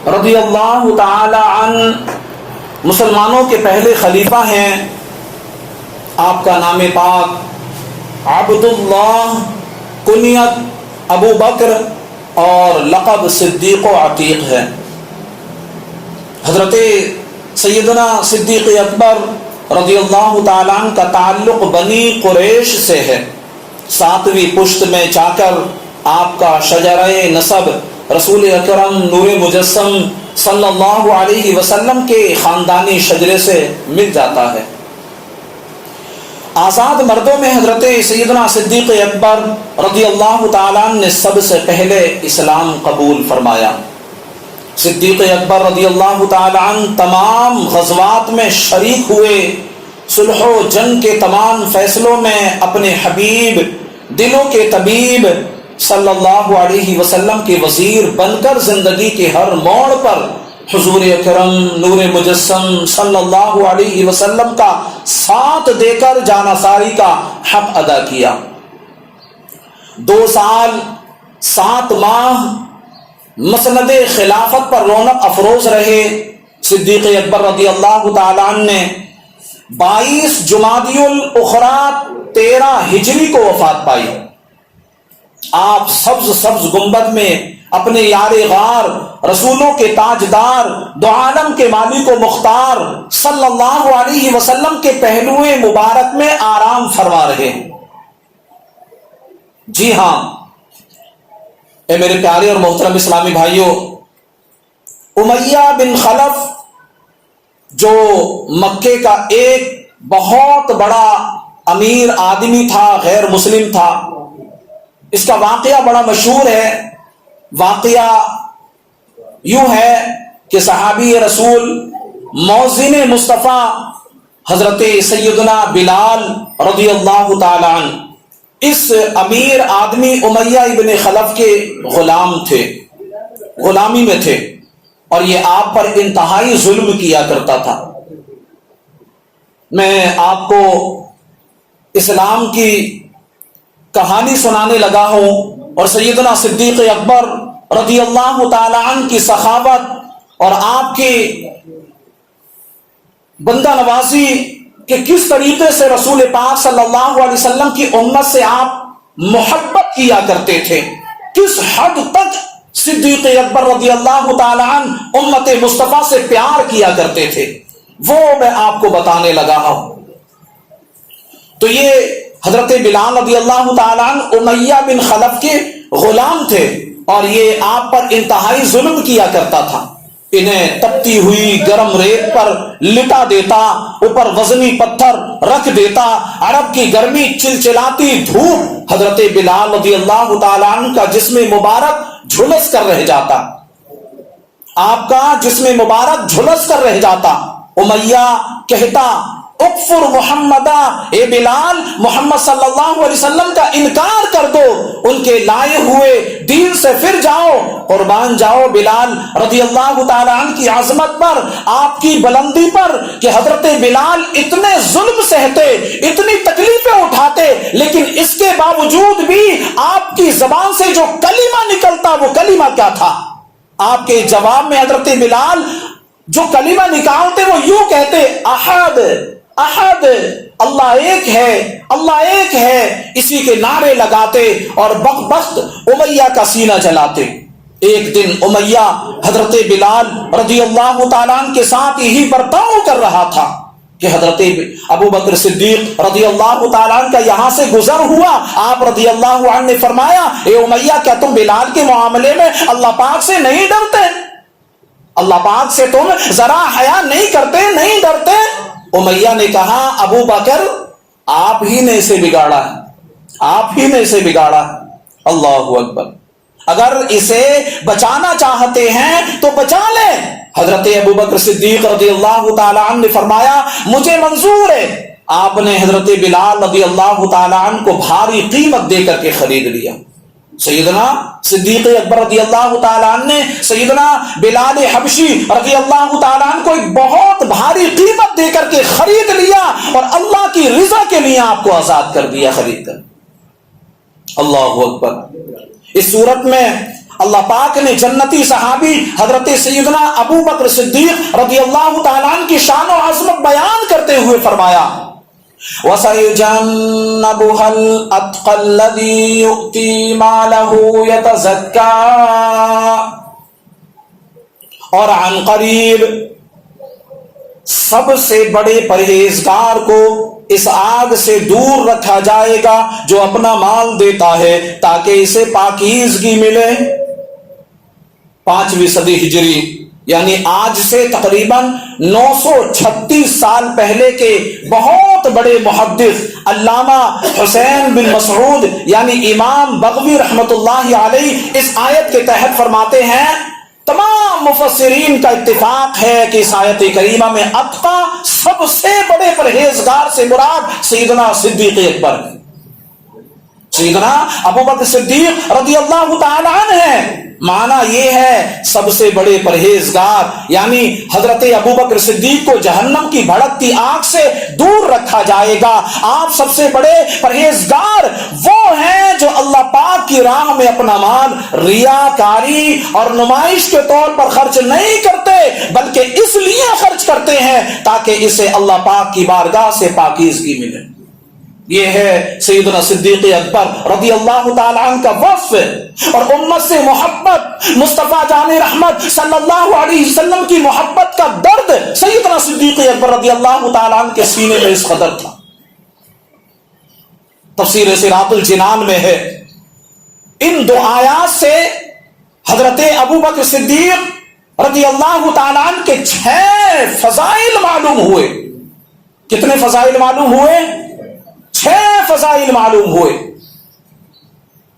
رضی اللہ تعالی عنہ مسلمانوں کے پہلے خلیفہ ہیں. آپ کا نام پاک عبداللہ، کنیت ابو بکر اور لقب صدیق و عتیق ہے. حضرت سیدنا صدیق اکبر رضی اللہ تعالیٰ عنہ کا تعلق بنی قریش سے ہے. 7ویں پشت میں جا کر آپ کا شجرہ نسب رسول اکرم نور مجسم صلی اللہ علیہ وسلم کے خاندانی شجرے سے مل جاتا ہے. آزاد مردوں میں حضرت سیدنا صدیق اکبر رضی اللہ تعالیٰ عنہ نے سب سے پہلے اسلام قبول فرمایا. صدیق اکبر رضی اللہ تعالیٰ عنہ تمام غزوات میں شریک ہوئے. صلح و جنگ کے تمام فیصلوں میں اپنے حبیب، دلوں کے طبیب صلی اللہ علیہ وسلم کے وزیر بن کر زندگی کے ہر موڑ پر حضور اکرم نور مجسم صلی اللہ علیہ وسلم کا ساتھ دے کر جانثاری کا حق ادا کیا. 2 سال 7 ماہ مسند خلافت پر رونق افروز رہے. صدیق اکبر رضی اللہ تعالیٰ عنہ نے 22 جمادی الاخری 13 ہجری کو وفات پائی. آپ سبز گنبد میں اپنے یار غار، رسولوں کے تاجدار، دو عالم کے مالک و مختار صلی اللہ علیہ وسلم کے پہلوئے مبارک میں آرام فرما رہے ہیں. جی ہاں اے میرے پیارے اور محترم اسلامی بھائیوں، امیہ بن خلف جو مکے کا ایک بہت بڑا امیر آدمی تھا، غیر مسلم تھا، اس کا واقعہ بڑا مشہور ہے. واقعہ یوں ہے کہ صحابی رسول موذن مصطفیٰ حضرت سیدنا بلال رضی اللہ تعالی عنہ اس امیر آدمی امیہ ابن خلف کے غلام تھے، غلامی میں تھے، اور یہ آپ پر انتہائی ظلم کیا کرتا تھا. میں آپ کو اسلام کی کہانی سنانے لگا ہوں اور سیدنا صدیق اکبر رضی اللہ تعالی عنہ کی سخاوت اور آپ کی بندہ نوازی کہ کس طریقے سے رسول پاک صلی اللہ علیہ وسلم کی امت سے آپ محبت کیا کرتے تھے، کس حد تک صدیق اکبر رضی اللہ تعالی عنہ امت مصطفیٰ سے پیار کیا کرتے تھے، وہ میں آپ کو بتانے لگا ہوں. تو یہ حضرت بلال رضی اللہ تعالیٰ عنہ امیہ بن خلف کے غلام تھے اور یہ آپ پر انتہائی ظلم کیا کرتا تھا. انہیں تپتی ہوئی گرم ریت پر لٹا دیتا، اوپر وزنی پتھر رکھ دیتا. عرب کی گرمی، چلچلاتی دھوپ، حضرت بلال رضی اللہ تعالیٰ عنہ کا جسم مبارک جھلس کر رہ جاتا، آپ کا جسم مبارک جھلس کر رہ جاتا. امیہ کہتا اکفر محمدہ، اے بلال محمد صلی اللہ علیہ وسلم کا انکار کر دو، ان کے لائے ہوئے دین سے پھر جاؤ، قربان جاؤ بلال رضی اللہ تعالیٰ عنہ کی عظمت پر، آپ کی بلندی پر کہ حضرت بلال اتنے ظلم سہتے، اتنی تکلیفیں اٹھاتے، لیکن اس کے باوجود بھی آپ کی زبان سے جو کلمہ نکلتا وہ کلمہ کیا تھا؟ آپ کے جواب میں حضرت بلال جو کلمہ نکالتے وہ یوں کہتے احد احد، اللہ ایک ہے، اللہ ایک ہے، اسی کے نعرے لگاتے اور بخت امیہ کا سینہ جلاتے. ایک دن امیہ حضرت بلال رضی اللہ تعالیٰ عنہ کے ساتھ یہی برتاؤ کر رہا تھا کہ حضرت ابو بکر صدیق رضی اللہ تعالیٰ عنہ کا یہاں سے گزر ہوا. آپ رضی اللہ عنہ نے فرمایا اے امیہ، کیا تم بلال کے معاملے میں اللہ پاک سے نہیں ڈرتے؟ اللہ پاک سے تم ذرا حیا نہیں کرتے، نہیں ڈرتے؟ امیہ نے کہا ابو بکر آپ ہی نے اسے بگاڑا ہے، آپ ہی نے اسے بگاڑا ہے. اللہ اکبر، اگر اسے بچانا چاہتے ہیں تو بچا لیں. حضرت ابو بکر صدیق رضی اللہ تعالی عنہ نے فرمایا مجھے منظور ہے. آپ نے حضرت بلال رضی اللہ تعالی عنہ کو بھاری قیمت دے کر کے خرید لیا. سیدنا صدیق اکبر رضی اللہ تعالیٰ عنہ نے سیدنا بلال حبشی رضی اللہ تعالیٰ عنہ کو ایک بہت بھاری قیمت دے کر کے خرید لیا اور اللہ کی رضا کے لیے آپ کو آزاد کر دیا خرید کر. اللہ اکبر. اس صورت میں اللہ پاک نے جنتی صحابی حضرت سیدنا ابو بکر صدیق رضی اللہ تعالیٰ عنہ کی شان و عظمت بیان کرتے ہوئے فرمایا وَسَيُجَنَّبُهَا الْأَتْقَى الَّذِي يُؤْتِي مَالَهُ يَتَزَكَّى، اور عن قریب سب سے بڑے پرہیزگار کو اس آگ سے دور رکھا جائے گا جو اپنا مال دیتا ہے تاکہ اسے پاکیزگی ملے۔ 5ویں صدی ہجری یعنی آج سے تقریباً 936 سال پہلے کے بہت بڑے محدث علامہ حسین بن مسعود یعنی امام بغوی رحمت اللہ علیہ اس آیت کے تحت فرماتے ہیں، تمام مفسرین کا اتفاق ہے کہ اس آیت کریمہ میں اتقا سب سے بڑے پرہیزگار سے مراد سیدنا صدیق اکبر، سیدنا ابو بکر صدیق رضی اللہ تعالی عنہ ہیں۔ معنی یہ ہے سب سے بڑے پرہیزگار یعنی حضرت ابو بکر صدیق کو جہنم کی بھڑکتی آگ سے دور رکھا جائے گا۔ آپ سب سے بڑے پرہیزگار وہ ہیں جو اللہ پاک کی راہ میں اپنا مال ریاکاری اور نمائش کے طور پر خرچ نہیں کرتے بلکہ اس لیے خرچ کرتے ہیں تاکہ اسے اللہ پاک کی بارگاہ سے پاکیزگی ملے۔ یہ ہے سیدنا صدیق اکبر رضی اللہ تعالیٰ عنہ کا وصف، اور امت سے محبت، مصطفیٰ جان رحمت صلی اللہ علیہ وسلم کی محبت کا درد سیدنا صدیق اکبر رضی اللہ تعالیٰ عنہ کے سینے میں اس قدر تھا۔ تفسیر صراط الجنان میں ہے، ان دو آیات سے حضرت ابو بکر صدیق رضی اللہ تعالیٰ عنہ کے 6 فضائل معلوم ہوئے۔ کتنے فضائل معلوم ہوئے؟ 6 فضائل معلوم ہوئے۔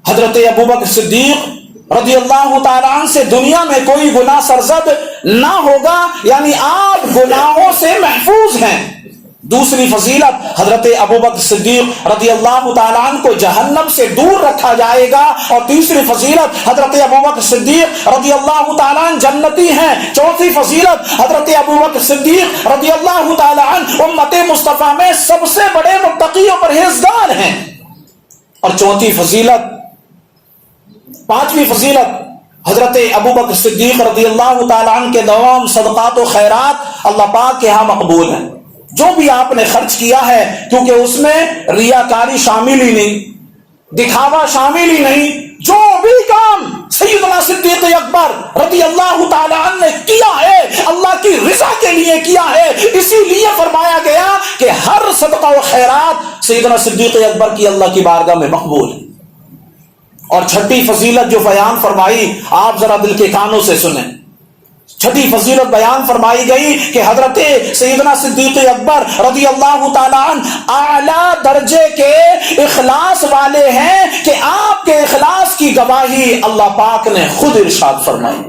حضرت ابو بکر صدیق رضی اللہ تعالیٰ عنہ سے دنیا میں کوئی گناہ سرزد نہ ہوگا یعنی آپ گناہوں سے محفوظ ہیں۔ دوسری فضیلت حضرت ابو بکر صدیق رضی اللہ تعالیٰ عنہ کو جہنم سے دور رکھا جائے گا، اور تیسری فضیلت حضرت ابو بکر صدیق رضی اللہ تعالیٰ عنہ جنتی ہیں۔ چوتھی فضیلت حضرت ابو بکر صدیق رضی اللہ تعالیٰ عنہ امت مصطفیٰ میں سب سے بڑے متقی و پرہیزگار ہیں۔ اور چوتھی فضیلت، 5ویں فضیلت حضرت ابو بکر صدیق رضی اللہ تعالیٰ عنہ کے دوام صدقات و خیرات اللہ پاک کے ہاں مقبول ہیں۔ جو بھی آپ نے خرچ کیا ہے کیونکہ اس میں ریاکاری شامل ہی نہیں، دکھاوا شامل ہی نہیں، جو بھی کام سیدنا صدیق اکبر رضی اللہ تعالیٰ عنہ نے کیا ہے اللہ کی رضا کے لیے کیا ہے، اسی لیے فرمایا گیا کہ ہر صدقہ و خیرات سیدنا صدیق اکبر کی اللہ کی بارگاہ میں مقبول ہے۔ اور چھٹی فضیلت جو بیان فرمائی آپ ذرا دل کے کانوں سے سنیں۔ چھٹی فضیلت بیان فرمائی گئی کہ حضرت سیدنا صدیق اکبر رضی اللہ تعالیٰ عنہ اعلیٰ درجے کے اخلاص والے ہیں کہ آپ کے اخلاص کی گواہی اللہ پاک نے خود ارشاد فرمائی،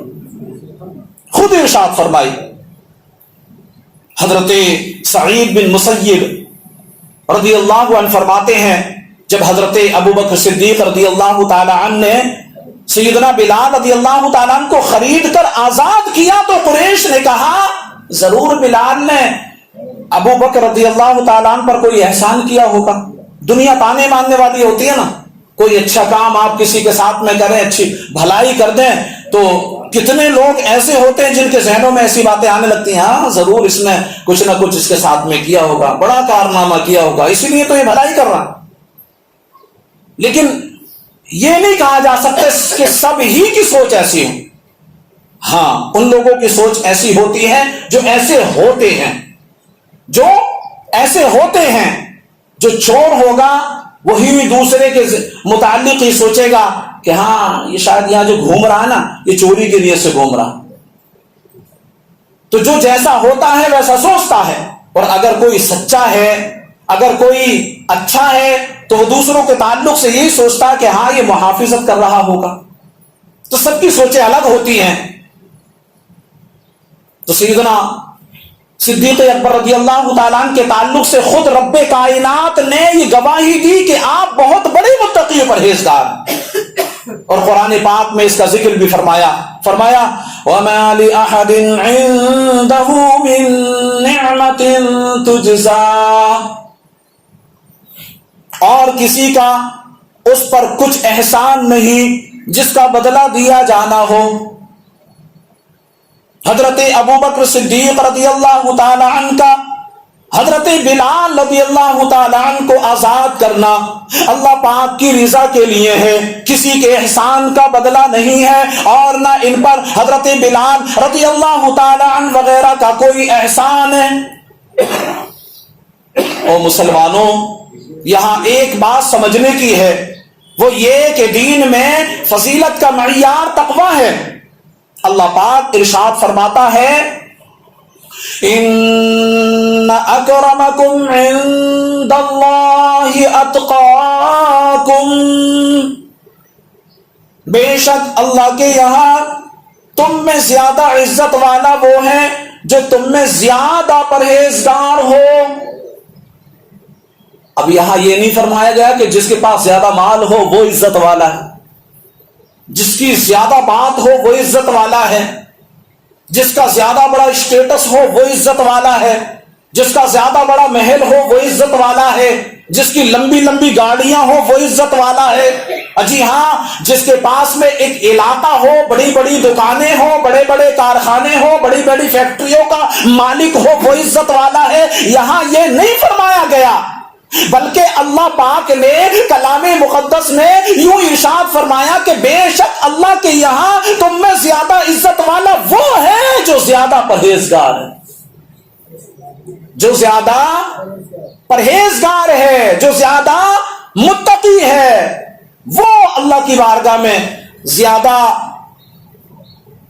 خود ارشاد فرمائی۔ حضرت سعید بن مسیب رضی اللہ عنہ فرماتے ہیں جب حضرت ابو بکر صدیق رضی اللہ تعالیٰ عنہ نے سیدنا بلال رضی اللہ تعالیٰ عنہ کو خرید کر آزاد کیا تو قریش نے کہا ضرور بلال نے ابو بکر رضی اللہ تعالیٰ عنہ پر کوئی احسان کیا ہوگا۔ دنیا تانے ماننے والی ہوتی ہے نا، کوئی اچھا کام آپ کسی کے ساتھ میں کریں، اچھی بھلائی کر دیں تو کتنے لوگ ایسے ہوتے ہیں جن کے ذہنوں میں ایسی باتیں آنے لگتی ہیں، ہاں ضرور اس نے کچھ نہ کچھ اس کے ساتھ میں کیا ہوگا، بڑا کارنامہ کیا ہوگا، اسی لیے تو یہ بھلائی کر رہا۔ لیکن یہ نہیں کہا جا سکتا کہ سب ہی کی سوچ ایسی ہو، ہاں ان لوگوں کی سوچ ایسی ہوتی ہے جو ایسے ہوتے ہیں، جو ایسے ہوتے ہیں۔ جو چور ہوگا وہی دوسرے کے متعلق ہی سوچے گا کہ ہاں یہ شاید یہاں جو گھوم رہا ہے نا یہ چوری کے لیے سے گھوم رہا، تو جو جیسا ہوتا ہے ویسا سوچتا ہے۔ اور اگر کوئی سچا ہے، اگر کوئی اچھا ہے تو وہ دوسروں کے تعلق سے یہی سوچتا ہے کہ ہاں یہ محافظت کر رہا ہوگا۔ تو سب کی سوچیں الگ ہوتی ہیں۔ تو سیدنا صدیق اکبر رضی اللہ تعالیٰ عنہ کے تعلق سے خود رب کائنات نے یہ گواہی دی کہ آپ بہت بڑے متقی و پرہیزگار، اور قرآن پاک میں اس کا ذکر بھی فرمایا وَمَا لِأَحَدٍ عِندَهُ مِن نِعْمَةٍ تُجْزَى، اور کسی کا اس پر کچھ احسان نہیں جس کا بدلہ دیا جانا ہو. حضرت ابوبکر صدیق رضی اللہ تعالی عنہ کا حضرت بلال رضی اللہ تعالی عنہ کو آزاد کرنا اللہ پاک کی رضا کے لیے ہے، کسی کے احسان کا بدلہ نہیں ہے، اور نہ ان پر حضرت بلال رضی اللہ تعالی عنہ وغیرہ کا کوئی احسان ہے. او مسلمانوں، یہاں ایک بات سمجھنے کی ہے، وہ یہ کہ دین میں فضیلت کا معیار تقویٰ ہے. اللہ پاک ارشاد فرماتا ہے ان اکرمکم عند اللہ اتقاکم، بے شک اللہ کے یہاں تم میں زیادہ عزت والا وہ ہے جو تم میں زیادہ پرہیزگار ہو. اب یہاں یہ نہیں فرمایا گیا کہ جس کے پاس زیادہ مال ہو وہ عزت والا ہے، جس کی زیادہ بات ہو وہ عزت والا ہے، جس کا زیادہ بڑا اسٹیٹس ہو وہ عزت والا ہے، جس کا زیادہ بڑا محل ہو وہ عزت والا ہے، جس کی لمبی لمبی گاڑیاں ہو وہ عزت والا ہے. جی ہاں، جس کے پاس میں ایک علاقہ ہو، بڑی بڑی دکانیں ہو، بڑے بڑے کارخانے ہو، بڑی بڑی فیکٹریوں کا مالک ہو وہ عزت والا ہے. یہاں یہ نہیں فرمایا گیا، بلکہ اللہ پاک نے کلام مقدس میں یوں ارشاد فرمایا کہ بے شک اللہ کے یہاں تم میں زیادہ عزت والا وہ ہے جو زیادہ پرہیزگار ہے، جو زیادہ پرہیزگار ہے، جو زیادہ متقی ہے، وہ اللہ کی بارگاہ میں زیادہ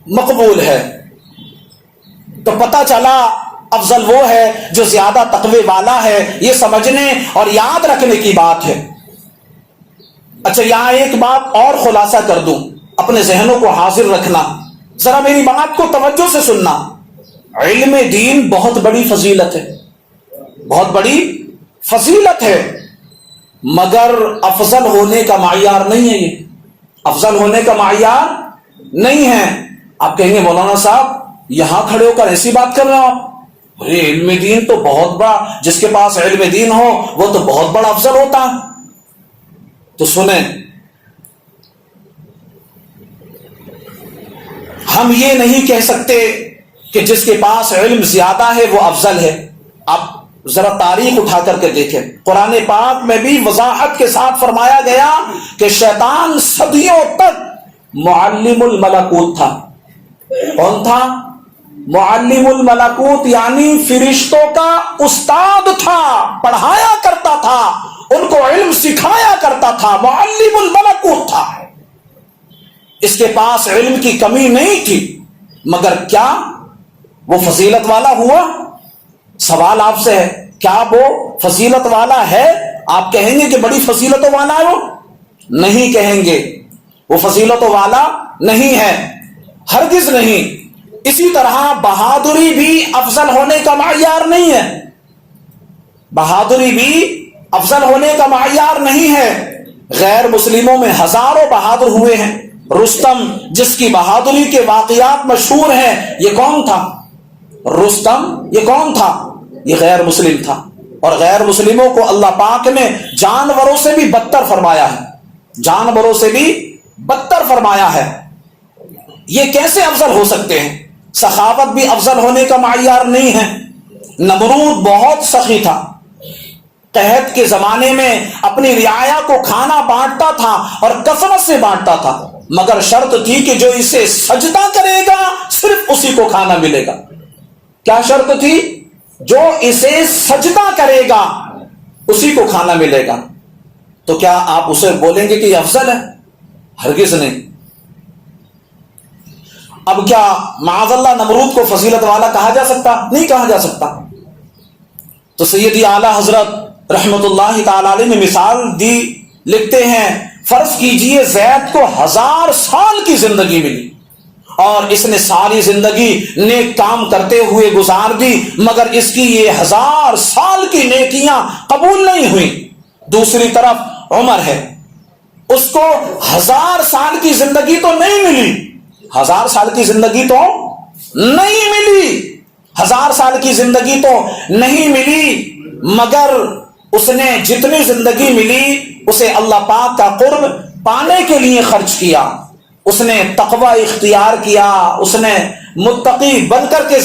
مقبول ہے. تو پتہ چلا افضل وہ ہے جو زیادہ تقوی والا ہے. یہ سمجھنے اور یاد رکھنے کی بات ہے. اچھا، یہاں ایک بات اور خلاصہ کر دوں، اپنے ذہنوں کو حاضر رکھنا، ذرا میری بات کو توجہ سے سننا. علم دین بہت بڑی فضیلت ہے، بہت بڑی فضیلت ہے، مگر افضل ہونے کا معیار نہیں ہے. یہ افضل ہونے کا معیار نہیں ہے. آپ کہیں گے مولانا صاحب یہاں کھڑے ہو کر ایسی بات کر رہے ہو آپ، ارے علم دین تو بہت بڑا، جس کے پاس علم دین ہو وہ تو بہت بڑا افضل ہوتا ہے. تو سنیں، ہم یہ نہیں کہہ سکتے کہ جس کے پاس علم زیادہ ہے وہ افضل ہے. آپ ذرا تاریخ اٹھا کر کے دیکھیں، قرآن پاک میں بھی وضاحت کے ساتھ فرمایا گیا کہ شیطان صدیوں تک معلم الملکوت تھا. کون تھا؟ معلم الملکوت، یعنی فرشتوں کا استاد تھا، پڑھایا کرتا تھا، ان کو علم سکھایا کرتا تھا، معلم الملکوت تھا. اس کے پاس علم کی کمی نہیں تھی، مگر کیا وہ فضیلت والا ہوا؟ سوال آپ سے ہے، کیا وہ فضیلت والا ہے؟ آپ کہیں گے کہ بڑی فضیلتوں والا ہے وہ؟ نہیں کہیں گے، وہ فضیلتوں والا نہیں ہے، ہرگز نہیں. اسی طرح بہادری بھی افضل ہونے کا معیار نہیں ہے، بہادری بھی افضل ہونے کا معیار نہیں ہے. غیر مسلموں میں ہزاروں بہادر ہوئے ہیں. رستم، جس کی بہادری کے واقعات مشہور ہیں، یہ کون تھا؟ رستم یہ کون تھا؟ یہ غیر مسلم تھا. اور غیر مسلموں کو اللہ پاک نے جانوروں سے بھی بدتر فرمایا ہے، جانوروں سے بھی بدتر فرمایا ہے. یہ کیسے افضل ہو سکتے ہیں؟ سخاوت بھی افضل ہونے کا معیار نہیں ہے. نمرود بہت سخی تھا، قحط کے زمانے میں اپنی رعایا کو کھانا بانٹتا تھا اور کثرت سے بانٹتا تھا، مگر شرط تھی کہ جو اسے سجدہ کرے گا صرف اسی کو کھانا ملے گا. کیا شرط تھی؟ جو اسے سجدہ کرے گا اسی کو کھانا ملے گا. تو کیا آپ اسے بولیں گے کہ یہ افضل ہے؟ ہرگز نہیں. اب کیا معاذ اللہ نمرود کو فضیلت والا کہا جا سکتا؟ نہیں کہا جا سکتا. تو سیدی اعلی حضرت رحمت اللہ تعالی علیہ نے مثال دی، لکھتے ہیں فرض کیجئے زید کو 1000 سال کی زندگی ملی اور اس نے ساری زندگی نیک کام کرتے ہوئے گزار دی، مگر اس کی یہ 1000 سال کی نیکیاں قبول نہیں ہوئی. دوسری طرف عمر ہے، اس کو 1000 سال کی زندگی تو نہیں ملی، 1000 سال کی زندگی تو نہیں ملی، 1000 سال کی زندگی تو نہیں ملی، مگر اس نے جتنی زندگی ملی اسے اللہ پاک کا قرب پانے کے لیے خرچ کیا. اس نے تقوی اختیار کیا، اس نے متقی بن کر کے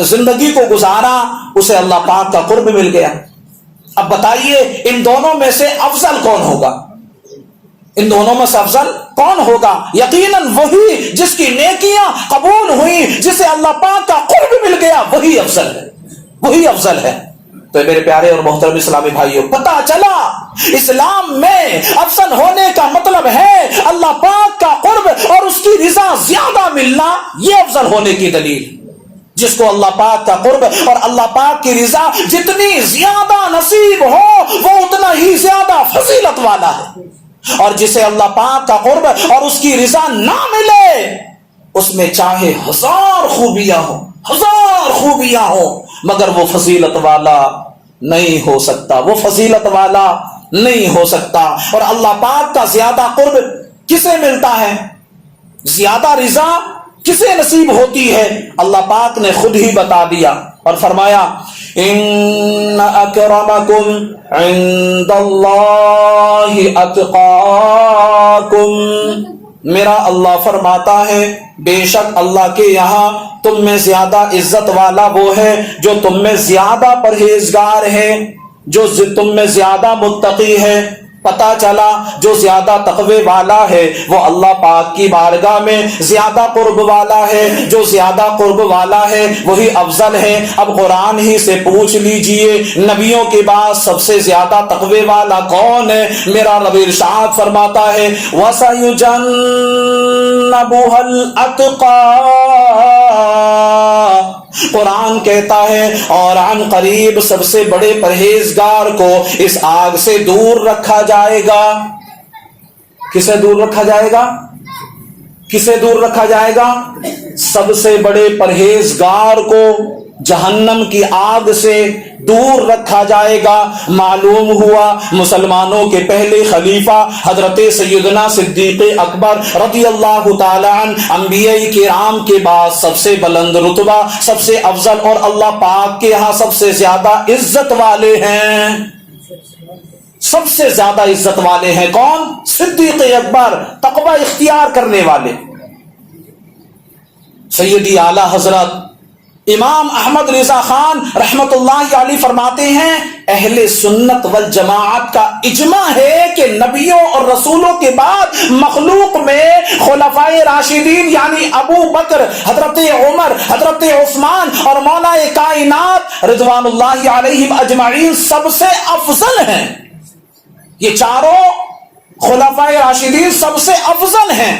زندگی کو گزارا، اسے اللہ پاک کا قرب مل گیا۔ اب بتائیے ان دونوں میں سے افضل کون ہوگا؟ ان دونوں میں سے افضل کون ہوگا؟ یقیناً وہی جس کی نیکیاں قبول ہوئی، جسے اللہ پاک کا قرب مل گیا، وہی افضل ہے، وہی افضل ہے۔ تو میرے پیارے اور محترم اسلامی بھائیوں، پتہ چلا اسلام میں افضل ہونے کا مطلب ہے اللہ پاک کا قرب اور اس کی رضا زیادہ ملنا، یہ افضل ہونے کی دلیل۔ جس کو اللہ پاک کا قرب اور اللہ پاک کی رضا جتنی زیادہ نصیب ہو وہ اتنا ہی زیادہ فضیلت والا ہے، اور جسے اللہ پاک کا قرب اور اس کی رضا نہ ملے اس میں چاہے ہزار خوبیاں ہوں، ہزار خوبیاں ہوں، مگر وہ فضیلت والا نہیں ہو سکتا، وہ فضیلت والا نہیں ہو سکتا۔ اور اللہ پاک کا زیادہ قرب کسے ملتا ہے، زیادہ رضا کسے نصیب ہوتی ہے؟ اللہ پاک نے خود ہی بتا دیا اور فرمایا ان اکرمکم عند اللہ اتقاکم، میرا اللہ فرماتا ہے بے شک اللہ کے یہاں تم میں زیادہ عزت والا وہ ہے جو تم میں زیادہ پرہیزگار ہے، جو تم میں زیادہ متقی ہے۔ پتہ چلا جو زیادہ تقوی والا ہے وہ اللہ پاک کی بارگاہ میں زیادہ قرب والا ہے، جو زیادہ قرب والا ہے وہی افضل ہے۔ اب قرآن ہی سے پوچھ لیجئے نبیوں کے بعد سب سے زیادہ تقوی والا کون ہے؟ میرا رب ارشاد فرماتا ہے وَسَيُجَنَّبُهَا الْأَتْقَى، قرآن کہتا ہے اور عن قریب سب سے بڑے پرہیزگار کو اس آگ سے دور رکھا جائے گا۔ کسے دور رکھا جائے گا؟ کسے دور رکھا جائے گا؟ سب سے بڑے پرہیزگار کو جہنم کی آگ سے دور رکھا جائے گا۔ معلوم ہوا مسلمانوں کے پہلے خلیفہ حضرت سیدنا صدیق اکبر رضی اللہ تعالی عنہ انبیاء کرام کے بعد سب سے بلند رتبہ، سب سے افضل اور اللہ پاک کے ہاں سب سے زیادہ عزت والے ہیں۔ سب سے زیادہ عزت والے ہیں کون؟ صدیق اکبر، تقوی اختیار کرنے والے۔ سیدی اعلی حضرت امام احمد رضا خان رحمت اللہ علیہ فرماتے ہیں اہل سنت والجماعت کا اجماع ہے کہ نبیوں اور رسولوں کے بعد مخلوق میں خلفائے راشدین یعنی ابو بکر، حضرت عمر، حضرت عثمان اور مولا کائنات رضوان اللہ علیہم اجمعین سب سے افضل ہیں۔ یہ چاروں خلفائے راشدین سب سے افضل ہیں۔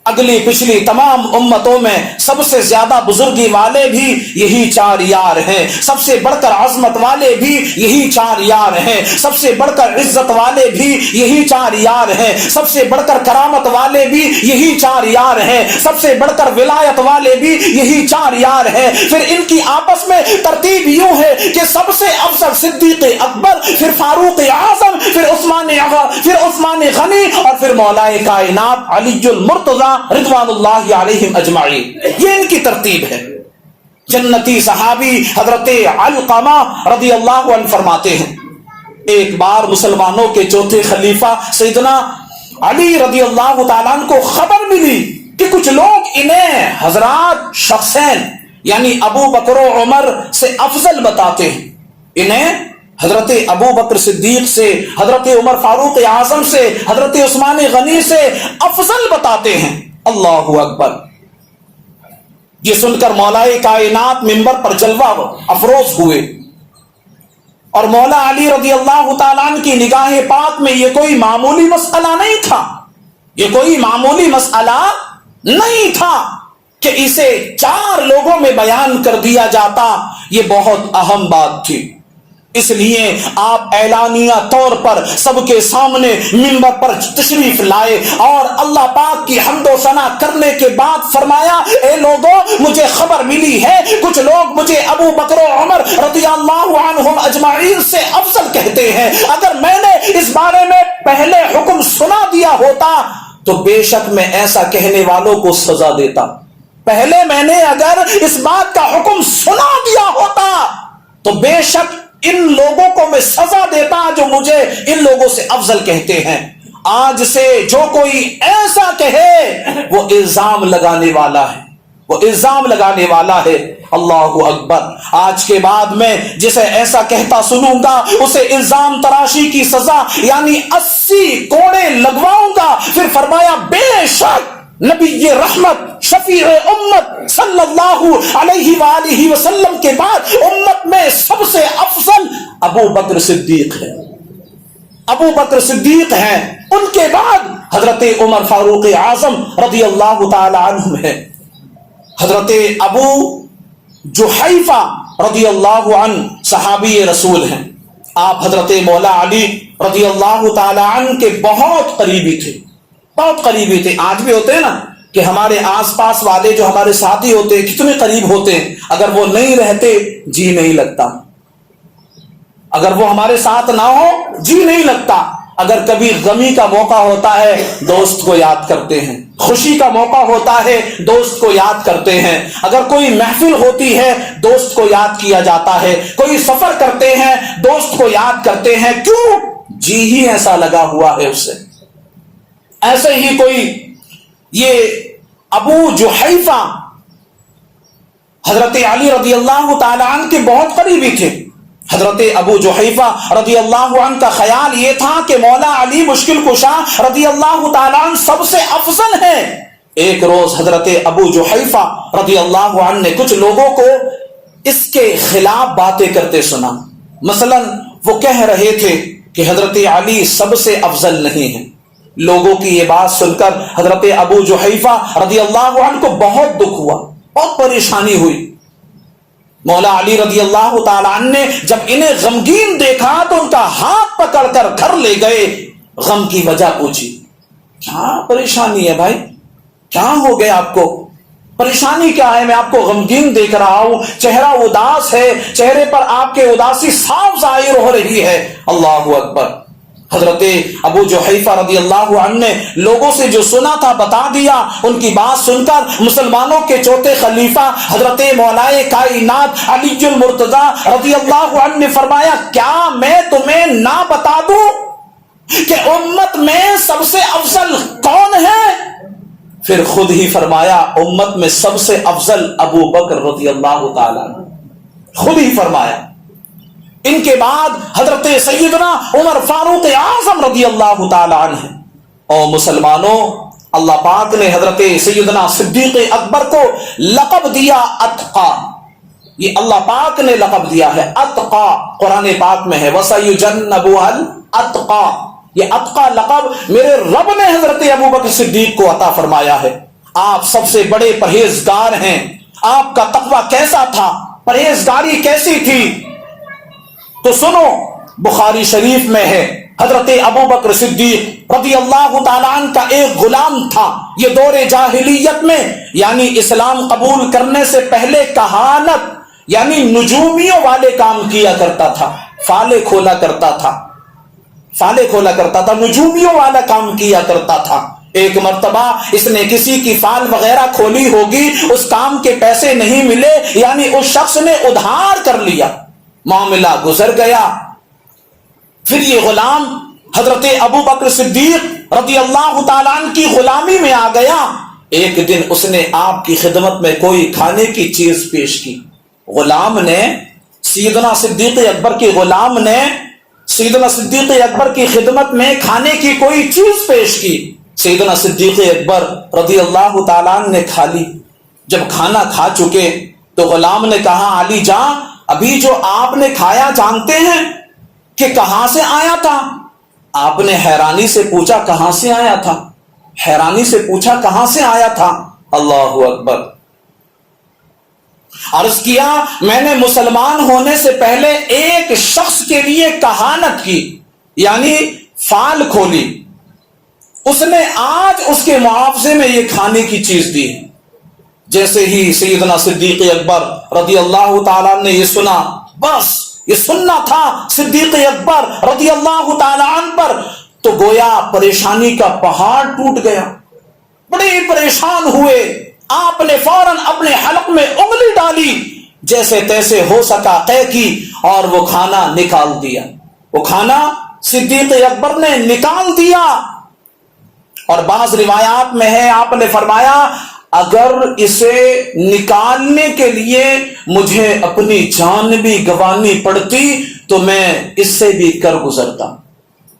اگلی پچھلی تمام امتوں میں سب سے زیادہ بزرگی والے بھی یہی چار یار ہیں، سب سے بڑھ کر عظمت والے بھی یہی چار یار ہیں، سب سے بڑھ کر عزت والے بھی یہی چار یار ہیں، سب سے بڑھ کر کرامت والے بھی یہی چار یار ہیں، سب سے بڑھ کر ولایت والے بھی یہی چار یار ہیں۔ پھر ان کی آپس میں ترتیب یوں ہے کہ سب سے افضل صدیق اکبر، پھر فاروق اعظم، پھر عثمان غنی اور پھر مولا کائنات علی المرتضی رضوان اللہ علیہم اجمعین۔ یہ ان کی ترتیب ہے۔ جنتی صحابی حضرت علقمہ رضی اللہ عنہ فرماتے ہیں ایک بار مسلمانوں کے چوتھے خلیفہ سیدنا علی رضی اللہ تعالیٰ عنہ کو خبر ملی کہ کچھ لوگ انہیں حضرات شخصین یعنی ابو بکر و عمر سے افضل بتاتے ہیں، انہیں حضرت ابو بکر صدیق سے، حضرت عمر فاروق اعظم سے، حضرت عثمان غنی سے افضل بتاتے ہیں۔ اللہ اکبر! یہ سن کر مولا کائنات منبر پر جلوہ افروز ہوئے اور مولا علی رضی اللہ تعالیٰ عنہ کی نگاہ پاک میں یہ کوئی معمولی مسئلہ نہیں تھا، یہ کوئی معمولی مسئلہ نہیں تھا کہ اسے چار لوگوں میں بیان کر دیا جاتا، یہ بہت اہم بات تھی۔ اس لیے آپ اعلانیہ طور پر سب کے سامنے منبر پر تشریف لائے اور اللہ پاک کی حمد و ثنا کرنے کے بعد فرمایا اے لوگوں مجھے خبر ملی ہے کچھ لوگ مجھے ابو بکر و عمر رضی اللہ عنہم اجمعین سے افضل کہتے ہیں، اگر میں نے اس بارے میں پہلے حکم سنا دیا ہوتا تو بے شک میں ایسا کہنے والوں کو سزا دیتا۔ پہلے میں نے اگر اس بات کا حکم سنا دیا ہوتا تو بے شک ان لوگوں کو میں سزا دیتا جو مجھے ان لوگوں سے افضل کہتے ہیں۔ آج سے جو کوئی ایسا کہے وہ الزام لگانے والا ہے، وہ الزام لگانے والا ہے۔ اللہ اکبر۔ آج کے بعد میں جسے ایسا کہتا سنوں گا اسے الزام تراشی کی سزا یعنی 80 کوڑے لگواؤں گا۔ پھر فرمایا بے شک نبی رحمت شفیع امت صلی اللہ علیہ وآلہ وسلم کے بعد امت میں سب سے افضل ابو بکر صدیق ہے، ابو بکر صدیق ہیں، ان کے بعد حضرت عمر فاروق اعظم رضی اللہ تعالی عنہ ہے، حضرت ابو جحیفہ رضی اللہ عنہ صحابی رسول ہیں، آپ حضرت مولا علی رضی اللہ تعالی عنہ کے بہت قریبی تھے، بہت قریبی تھے۔ آج بھی ہوتے ہیں نا کہ ہمارے آس پاس والے جو ہمارے ساتھی ہوتے ہیں کتنے قریب ہوتے ہیں، اگر وہ نہیں رہتے جی نہیں لگتا، اگر وہ ہمارے ساتھ نہ ہو جی نہیں لگتا۔ اگر کبھی غمی کا موقع ہوتا ہے دوست کو یاد کرتے ہیں، خوشی کا موقع ہوتا ہے دوست کو یاد کرتے ہیں، اگر کوئی محفل ہوتی ہے دوست کو یاد کیا جاتا ہے، کوئی سفر کرتے ہیں دوست کو یاد کرتے ہیں، کیوں؟ جی ہی ایسا لگا ہوا ہے اس سے۔ ایسے ہی کوئی یہ ابو جحیفہ حضرت علی رضی اللہ تعالی عنہ کے بہت قریبی تھے۔ حضرت ابو جحیفہ رضی اللہ عنہ کا خیال یہ تھا کہ مولا علی مشکل کشا رضی اللہ تعالی عنہ سب سے افضل ہے۔ ایک روز حضرت ابو جحیفہ رضی اللہ عنہ نے کچھ لوگوں کو اس کے خلاف باتیں کرتے سنا۔ مثلا وہ کہہ رہے تھے کہ حضرت علی سب سے افضل نہیں ہے۔ لوگوں کی یہ بات سن کر حضرت ابو جحیفہ رضی اللہ عنہ کو بہت دکھ ہوا، بہت پریشانی ہوئی۔ مولا علی رضی اللہ تعالی عنہ نے جب انہیں غمگین دیکھا تو ان کا ہاتھ پکڑ کر گھر لے گئے، غم کی وجہ پوچھی، کیا پریشانی ہے بھائی، کیا ہو گیا آپ کو، پریشانی کیا ہے؟ میں آپ کو غمگین دیکھ رہا ہوں، چہرہ اداس ہے، چہرے پر آپ کے اداسی صاف ظاہر ہو رہی ہے۔ اللہ اکبر۔ حضرت ابو جحیفہ رضی اللہ عنہ نے لوگوں سے جو سنا تھا بتا دیا۔ ان کی بات سن کر مسلمانوں کے چوتھے خلیفہ حضرت مولائے کائنات علی المرتضیٰ رضی اللہ عنہ نے فرمایا، کیا میں تمہیں نہ بتا دوں کہ امت میں سب سے افضل کون ہے؟ پھر خود ہی فرمایا امت میں سب سے افضل ابو بکر رضی اللہ تعالی عنہ، خود ہی فرمایا۔ ان کے بعد حضرت سیدنا عمر فاروق اعظم رضی اللہ تعالی عنہ ہے۔ اور مسلمانوں، اللہ پاک نے حضرت سیدنا صدیق اکبر کو لقب دیا اتقا، یہ اللہ پاک نے لقب دیا ہے اتقا، قرآن پاک میں ہے وَسَيُجَنَّبُهَا الْأَتْقَى، یہ اتقا لقب میرے رب نے حضرت ابو بکر صدیق کو عطا فرمایا ہے۔ آپ سب سے بڑے پرہیزگار ہیں۔ آپ کا تقوی کیسا تھا، پرہیزگاری کیسی تھی؟ تو سنو، بخاری شریف میں ہے حضرت ابو بکر صدیق رضی اللہ تعالیٰ عنہ کا ایک غلام تھا۔ یہ دور جاہلیت میں یعنی اسلام قبول کرنے سے پہلے کہانت یعنی نجومیوں والے کام کیا کرتا تھا، فالے کھولا کرتا تھا، فالے کھولا کرتا تھا، نجومیوں والا کام کیا کرتا تھا۔ ایک مرتبہ اس نے کسی کی فال وغیرہ کھولی ہوگی، اس کام کے پیسے نہیں ملے، یعنی اس شخص نے ادھار کر لیا، معاملہ گزر گیا۔ پھر یہ غلام حضرت ابو بکر صدیق رضی اللہ تعالیٰ عنہ کی غلامی میں آ گیا۔ ایک دن اس نے آپ کی خدمت میں کوئی کھانے کی چیز پیش کی۔ غلام نے سیدنا صدیق اکبر کے غلام نے سیدنا صدیق اکبر کی خدمت میں کھانے کی کوئی چیز پیش کی۔ سیدنا صدیق اکبر رضی اللہ تعالیٰ عنہ نے کھا لی۔ جب کھانا کھا چکے تو غلام نے کہا، علی جان، ابھی جو آپ نے کھایا جانتے ہیں کہ کہاں سے آیا تھا؟ آپ نے حیرانی سے پوچھا، کہاں سے آیا تھا؟ حیرانی سے پوچھا، کہاں سے آیا تھا؟ اللہ اکبر۔ عرض کیا، میں نے مسلمان ہونے سے پہلے ایک شخص کے لیے کہانت کی یعنی فال کھولی، اس نے آج اس کے معاوضے میں یہ کھانے کی چیز دی۔ جیسے ہی سیدنا صدیق اکبر رضی اللہ تعالیٰ نے یہ سنا، بس یہ سننا تھا صدیق اکبر رضی اللہ تعالیٰ عنہ پر، تو گویا پریشانی کا پہاڑ ٹوٹ گیا، بڑے پریشان ہوئے۔ آپ نے فوراً اپنے حلق میں انگلی ڈالی، جیسے تیسے ہو سکا طے کی، اور وہ کھانا نکال دیا۔ وہ کھانا صدیق اکبر نے نکال دیا۔ اور بعض روایات میں ہے آپ نے فرمایا اگر اسے نکالنے کے لیے مجھے اپنی جان بھی گنوانی پڑتی تو میں اس سے بھی کر گزرتا،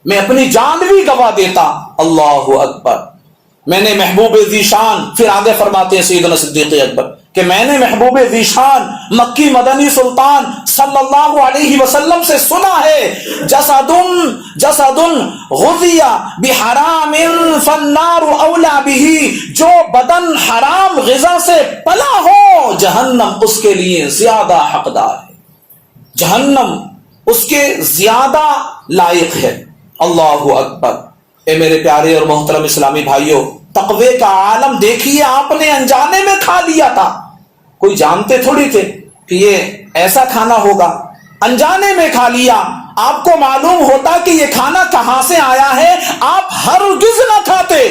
میں اپنی جان بھی گنوا دیتا۔ اللہ اکبر۔ میں نے محبوب ذیشان، پھر آگے فرماتے ہیں سیدنا صدیق اکبر کہ میں نے محبوب ذیشان مکی مدنی سلطان صلی اللہ علیہ وسلم سے سنا ہے جسد غذی بحرام فالنار اولا به، جو بدن حرام غذا سے پلا ہو جہنم اس کے لیے زیادہ حقدار ہے، جہنم اس کے زیادہ لائق ہے۔ اللہ اکبر۔ اے میرے پیارے اور محترم اسلامی بھائیوں، تقوی کا عالم دیکھیے، آپ نے انجانے میں کھا لیا تھا، کوئی جانتے تھوڑی تھے کہ یہ ایسا کھانا ہوگا، انجانے میں کھا لیا۔ آپ کو معلوم ہوتا کہ یہ کھانا کہاں سے آیا ہے، آپ ہرگز نہ کھاتے،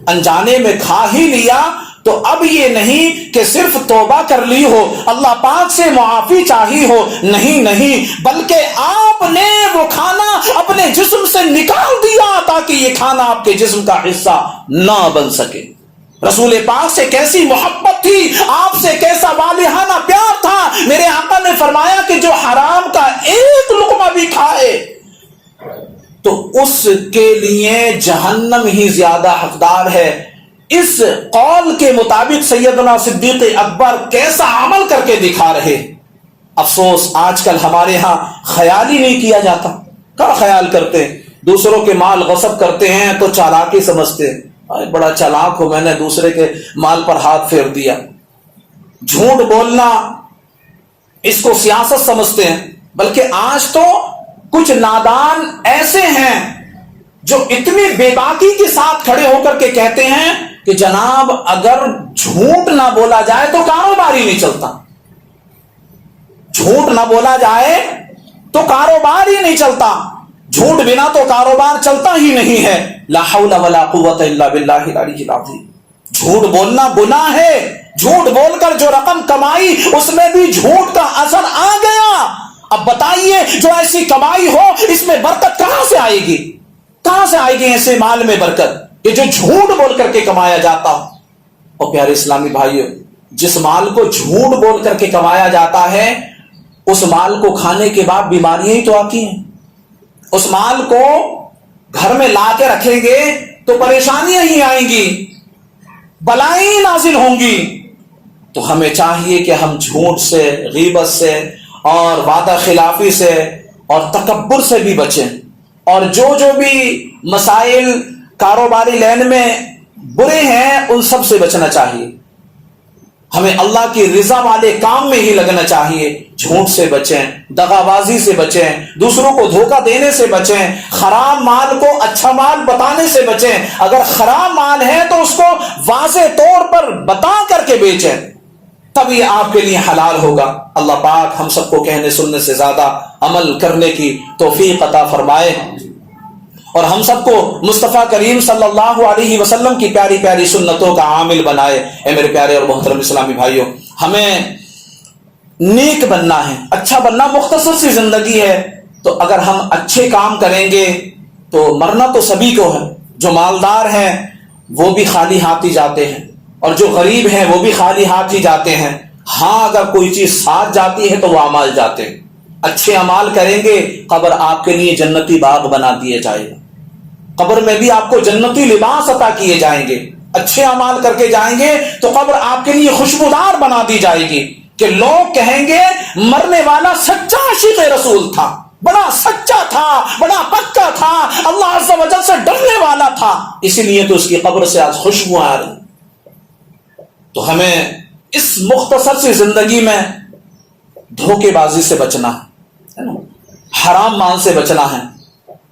انجانے میں کھا ہی لیا تو اب یہ نہیں کہ صرف توبہ کر لی ہو، اللہ پاک سے معافی چاہی ہو، نہیں، بلکہ آپ نے وہ کھانا اپنے جسم سے نکال دیا تاکہ یہ کھانا آپ کے جسم کا حصہ نہ بن سکے۔ رسول پاک سے کیسی محبت تھی، آپ سے کیسا والہانہ پیار تھا۔ میرے آقا نے فرمایا کہ جو حرام کا ایک لقمہ بھی کھائے تو اس کے لیے جہنم ہی زیادہ حقدار ہے۔ اس قول کے مطابق سیدنا صدیق اکبر کیسا عمل کر کے دکھا رہے۔ افسوس آج کل ہمارے ہاں خیال ہی نہیں کیا جاتا۔ کیا خیال کرتے ہیں؟ دوسروں کے مال غصب کرتے ہیں تو چالاکی سمجھتے ہیں، بڑا چالاک ہو، میں نے دوسرے کے مال پر ہاتھ پھیر دیا۔ جھوٹ بولنا اس کو سیاست سمجھتے ہیں، بلکہ آج تو کچھ نادان ایسے ہیں جو اتنی بے باکی کے ساتھ کھڑے ہو کر کے کہتے ہیں کہ جناب اگر جھوٹ نہ بولا جائے تو کاروبار ہی نہیں چلتا، جھوٹ نہ بولا جائے تو کاروبار ہی نہیں چلتا، جھوٹ بنا تو کاروبار چلتا ہی نہیں ہے۔ لا حول ولا قوت الا باللہ العلی العظیم۔ جھوٹ بولنا گناہ ہے، جھوٹ بول کر جو رقم کمائی اس میں بھی جھوٹ کا اثر آ گیا۔ اب بتائیے جو ایسی کمائی ہو اس میں برکت کہاں سے آئے گی؟ کہاں سے آئے گی ایسے مال میں برکت کہ جو جھوٹ بول کر کے کمایا جاتا ہو؟ اور پیارے اسلامی بھائیوں، جس مال کو جھوٹ بول کر کے کمایا جاتا ہے اس مال کو کھانے کے بعد بیماریاں ہی تو آتی ہیں، اس مال کو گھر میں لا کے رکھیں گے تو پریشانیاں ہی آئیں گی، بلائیں نازل ہوں گی۔ تو ہمیں چاہیے کہ ہم جھوٹ سے، غیبت سے اور وعدہ خلافی سے اور تکبر سے بھی بچیں، اور جو بھی مسائل کاروباری لین میں برے ہیں ان سب سے بچنا چاہیے۔ ہمیں اللہ کی رضا والے کام میں ہی لگنا چاہیے، جھوٹ سے بچیں، دغا بازی سے بچیں، دوسروں کو دھوکہ دینے سے بچیں، خراب مال کو اچھا مال بتانے سے بچیں۔ اگر خراب مال ہے تو اس کو واضح طور پر بتا کر کے بیچیں، تب یہ آپ کے لیے حلال ہوگا۔ اللہ پاک ہم سب کو کہنے سننے سے زیادہ عمل کرنے کی توفیق عطا فرمائے، اور ہم سب کو مصطفیٰ کریم صلی اللہ علیہ وسلم کی پیاری پیاری سنتوں کا عامل بنائے۔ اے میرے پیارے اور محترم اسلامی بھائیوں، ہمیں نیک بننا ہے، اچھا بننا۔ مختصر سی زندگی ہے، تو اگر ہم اچھے کام کریں گے تو مرنا تو سبھی کو ہے۔ جو مالدار ہیں وہ بھی خالی ہاتھ ہی جاتے ہیں، اور جو غریب ہیں وہ بھی خالی ہاتھ ہی جاتے ہیں۔ ہاں اگر کوئی چیز ساتھ جاتی ہے تو وہ اعمال جاتے ہیں۔ اچھے اعمال کریں گے، قبر آپ کے لیے جنتی باغ بنا دیے جائے گا، قبر میں بھی آپ کو جنتی لباس عطا کیے جائیں گے۔ اچھے اعمال کر کے جائیں گے تو قبر آپ کے لیے خوشبودار بنا دی جائے گی، کہ لوگ کہیں گے مرنے والا سچا عاشق رسول تھا، بڑا سچا تھا، بڑا پکا تھا، اللہ عز و جل سے ڈرنے والا تھا، اسی لیے تو اس کی قبر سے آج خوشبو آ رہی۔ تو ہمیں اس مختصر سی زندگی میں دھوکے بازی سے بچنا ہے، حرام مال سے بچنا ہے۔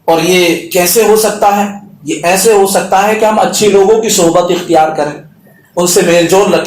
اور یہ کیسے ہو سکتا ہے؟ یہ ایسے ہو سکتا ہے کہ ہم اچھے لوگوں کی صحبت اختیار کریں، ان سے میل جول رکھیں۔